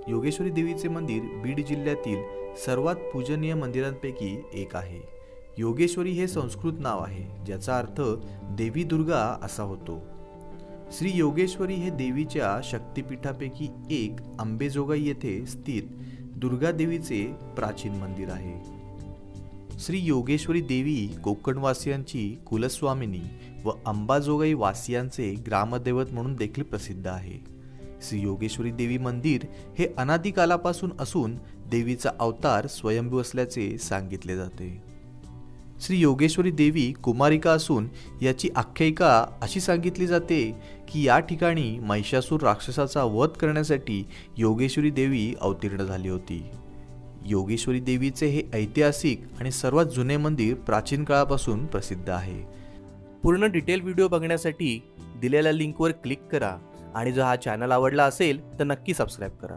योगेश्वरी देवीचे मंदिर बीड जिल्ह्यातील सर्वात पूजनीय मंदिरांपैकी एक आहे। योगेश्वरी हे संस्कृत नाव आहे, ज्याचा अर्थ देवी दुर्गा असा होतो। श्री योगेश्वरी हे देवीच्या शक्तिपीठापैकी एक अंबेजोगाई येथे स्थित दुर्गा देवीचे प्राचीन मंदिर आहे। श्री योगेश्वरी देवी कोकणवासियांची कुलस्वामिनी व अंबाजोगाई वासियांचे ग्रामदैवत म्हणून देखील प्रसिद्ध आहे। श्री योगेश्वरी देवी मंदिर हे अनादी कालापासून असून देवीचा अवतार स्वयंभू असल्याचे सांगितले जाते। श्री योगेश्वरी देवी कुमारिका असून याची आख्यायिका अशी सांगितली जाते की या ठिकाणी महिषासूर राक्षसाचा वध करण्यासाठी योगेश्वरी देवी अवतीर्ण झाली होती। योगेश्वरी देवीचे हे ऐतिहासिक आणि सर्वात जुने मंदिर प्राचीन काळापासून प्रसिद्ध आहे। पूर्ण डिटेल व्हिडिओ बघण्यासाठी दिलेल्या लिंकवर क्लिक करा आणि जर हा चॅनल आवडला असेल तर नक्की सबस्क्राइब करा।